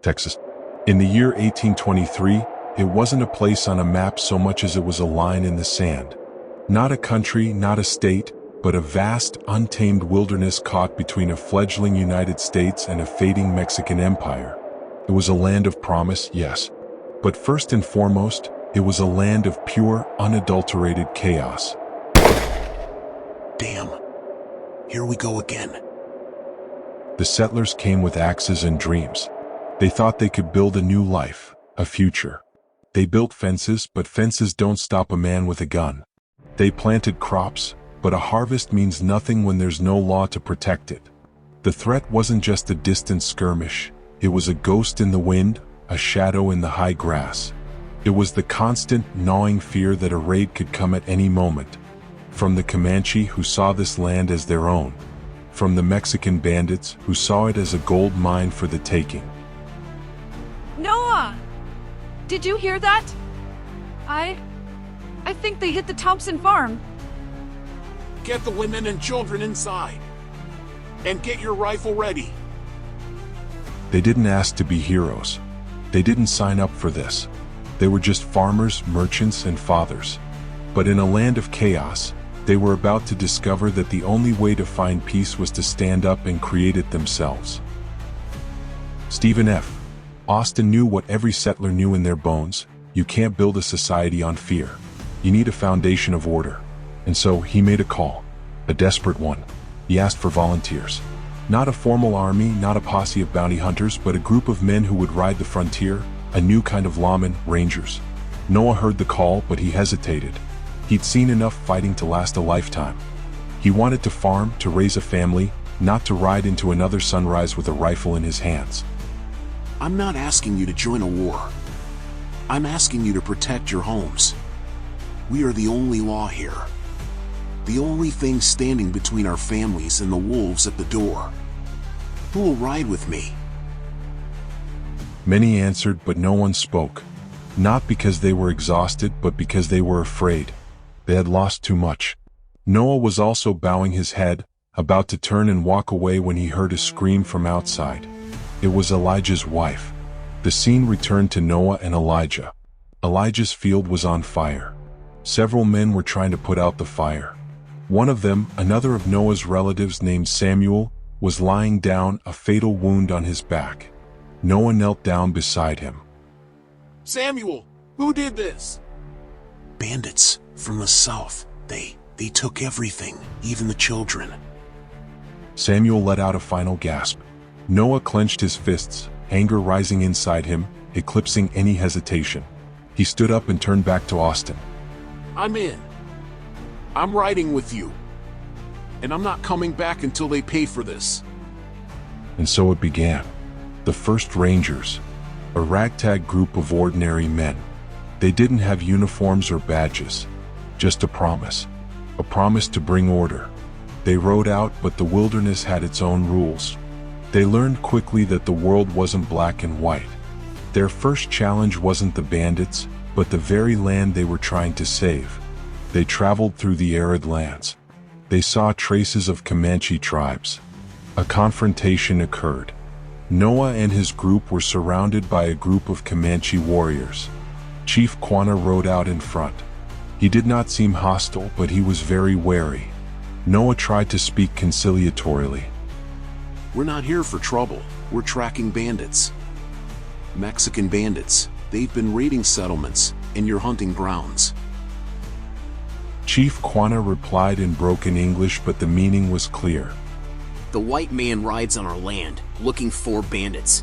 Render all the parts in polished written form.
Texas. In the year 1823, it wasn't a place on a map so much as it was a line in the sand. Not a country, not a state, but a vast, untamed wilderness caught between a fledgling United States and a fading Mexican empire. It was a land of promise, yes. But first and foremost, it was a land of pure, unadulterated chaos. Damn. Here we go again. The settlers came with axes and dreams. They thought they could build a new life, a future. They built fences, but fences don't stop a man with a gun. They planted crops, but a harvest means nothing when there's no law to protect it. The threat wasn't just a distant skirmish. It was a ghost in the wind, a shadow in the high grass. It was the constant, gnawing fear that a raid could come at any moment. From the Comanche who saw this land as their own. From the Mexican bandits who saw it as a gold mine for the taking. Noah! Did you hear that? I think they hit the Thompson farm. Get the women and children inside. And get your rifle ready. They didn't ask to be heroes. They didn't sign up for this. They were just farmers, merchants, and fathers. But in a land of chaos, they were about to discover that the only way to find peace was to stand up and create it themselves. Stephen F. Austin knew what every settler knew in their bones: you can't build a society on fear. You need a foundation of order. And so he made a call, a desperate one. He asked for volunteers. Not a formal army, not a posse of bounty hunters, but a group of men who would ride the frontier, a new kind of lawmen, rangers. Noah heard the call, but he hesitated. He'd seen enough fighting to last a lifetime. He wanted to farm, to raise a family, not to ride into another sunrise with a rifle in his hands. I'm not asking you to join a war. I'm asking you to protect your homes. We are the only law here. The only thing standing between our families and the wolves at the door. Who will ride with me? Many answered, but no one spoke. Not because they were exhausted, but because they were afraid. They had lost too much. Noah was also bowing his head, about to turn and walk away when he heard a scream from outside. It was Elijah's wife. The scene returned to Noah and Elijah. Elijah's field was on fire. Several men were trying to put out the fire. One of them, another of Noah's relatives named Samuel, was lying down, a fatal wound on his back. Noah knelt down beside him. Samuel, who did this? Bandits from the south. They took everything, even the children. Samuel let out a final gasp. Noah clenched his fists, anger rising inside him, eclipsing any hesitation. He stood up and turned back to Austin. I'm in. I'm riding with you. And I'm not coming back until they pay for this. And so it began. The first Rangers, a ragtag group of ordinary men. They didn't have uniforms or badges, just a promise to bring order. They rode out, but the wilderness had its own rules. They learned quickly that the world wasn't black and white. Their first challenge wasn't the bandits, but the very land they were trying to save. They traveled through the arid lands. They saw traces of Comanche tribes. A confrontation occurred. Noah and his group were surrounded by a group of Comanche warriors. Chief Quanah rode out in front. He did not seem hostile, but he was very wary. Noah tried to speak conciliatorily. We're not here for trouble. We're tracking bandits. Mexican bandits. They've been raiding settlements and your hunting grounds. Chief Quanah replied in broken English, but the meaning was clear. The white man rides on our land, looking for bandits.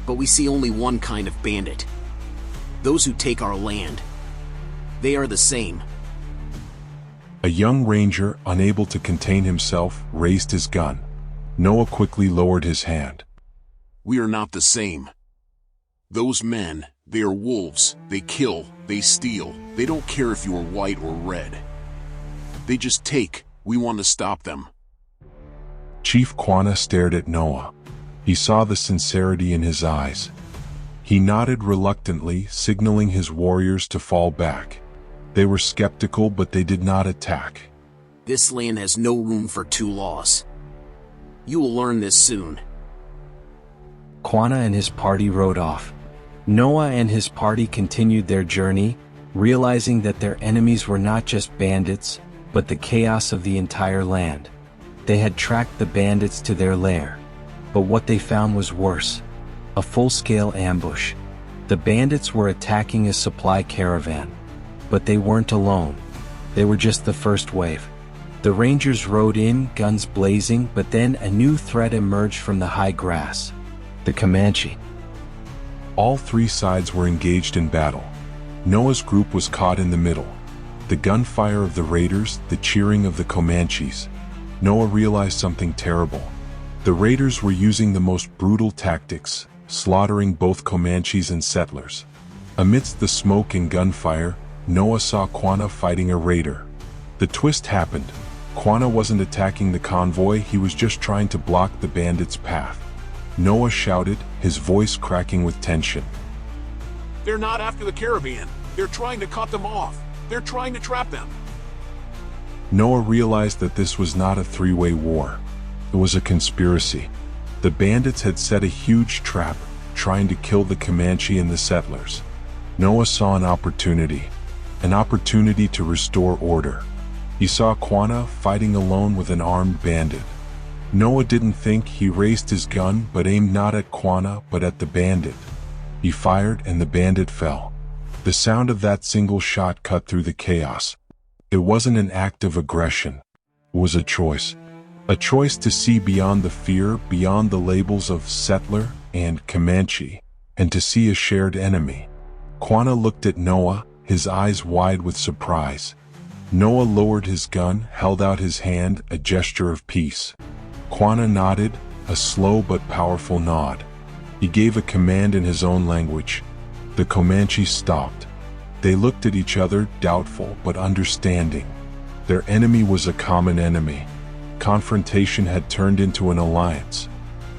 But we see only one kind of bandit. Those who take our land. They are the same. A young ranger, unable to contain himself, raised his gun. Noah quickly lowered his hand. We are not the same. Those men, they are wolves. They kill, they steal. They don't care if you are white or red. They just take. We want to stop them. Chief Quanah stared at Noah. He saw the sincerity in his eyes. He nodded reluctantly, signaling his warriors to fall back. They were skeptical, but they did not attack. This land has no room for two laws. You will learn this soon. Quanah and his party rode off. Noah and his party continued their journey, realizing that their enemies were not just bandits, but the chaos of the entire land. They had tracked the bandits to their lair. But what they found was worse. A full-scale ambush. The bandits were attacking a supply caravan. But they weren't alone. They were just the first wave. The Rangers rode in, guns blazing, but then a new threat emerged from the high grass. The Comanche. All three sides were engaged in battle. Noah's group was caught in the middle. The gunfire of the raiders, the cheering of the Comanches. Noah realized something terrible. The raiders were using the most brutal tactics, slaughtering both Comanches and settlers. Amidst the smoke and gunfire, Noah saw Quanah fighting a raider. The twist happened. Quanah wasn't attacking the convoy, he was just trying to block the bandits' path. Noah shouted, his voice cracking with tension. They're not after the caravan. They're trying to cut them off. They're trying to trap them. Noah realized that this was not a three-way war. It was a conspiracy. The bandits had set a huge trap, trying to kill the Comanche and the settlers. Noah saw an opportunity to restore order. He saw Quanah fighting alone with an armed bandit. Noah didn't think, he raised his gun but aimed not at Quanah but at the bandit. He fired and the bandit fell. The sound of that single shot cut through the chaos. It wasn't an act of aggression. It was a choice. A choice to see beyond the fear, beyond the labels of settler and Comanche, and to see a shared enemy. Quanah looked at Noah, his eyes wide with surprise. Noah lowered his gun, held out his hand, a gesture of peace. Quanah nodded, a slow but powerful nod. He gave a command in his own language. The Comanche stopped. They looked at each other, doubtful but understanding. Their enemy was a common enemy. Confrontation had turned into an alliance.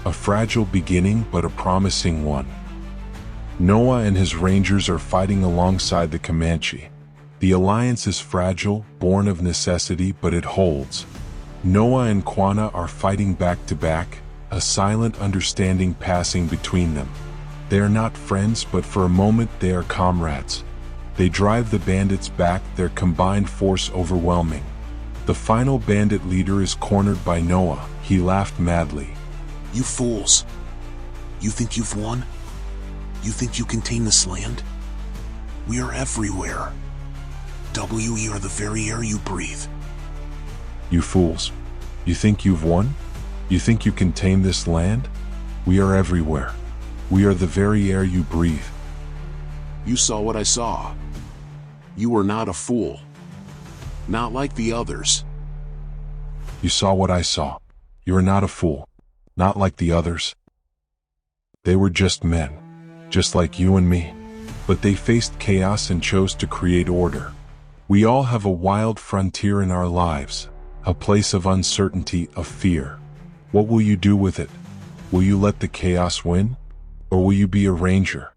A fragile beginning but a promising one. Noah and his rangers are fighting alongside the Comanche. The alliance is fragile, born of necessity, but it holds. Noah and Quanah are fighting back to back, a silent understanding passing between them. They are not friends, but for a moment they are comrades. They drive the bandits back, their combined force overwhelming. The final bandit leader is cornered by Noah. He laughed madly. You fools. You think you've won? You think you contain this land? We are everywhere. We are the very air you breathe. You fools. You think you've won? You think you can tame this land? We are everywhere. We are the very air you breathe. You saw what I saw. You were not a fool. Not like the others. You saw what I saw. You are not a fool. Not like the others. They were just men. Just like you and me. But they faced chaos and chose to create order. We all have a wild frontier in our lives. A place of uncertainty, of fear. What will you do with it? Will you let the chaos win? Or will you be a ranger?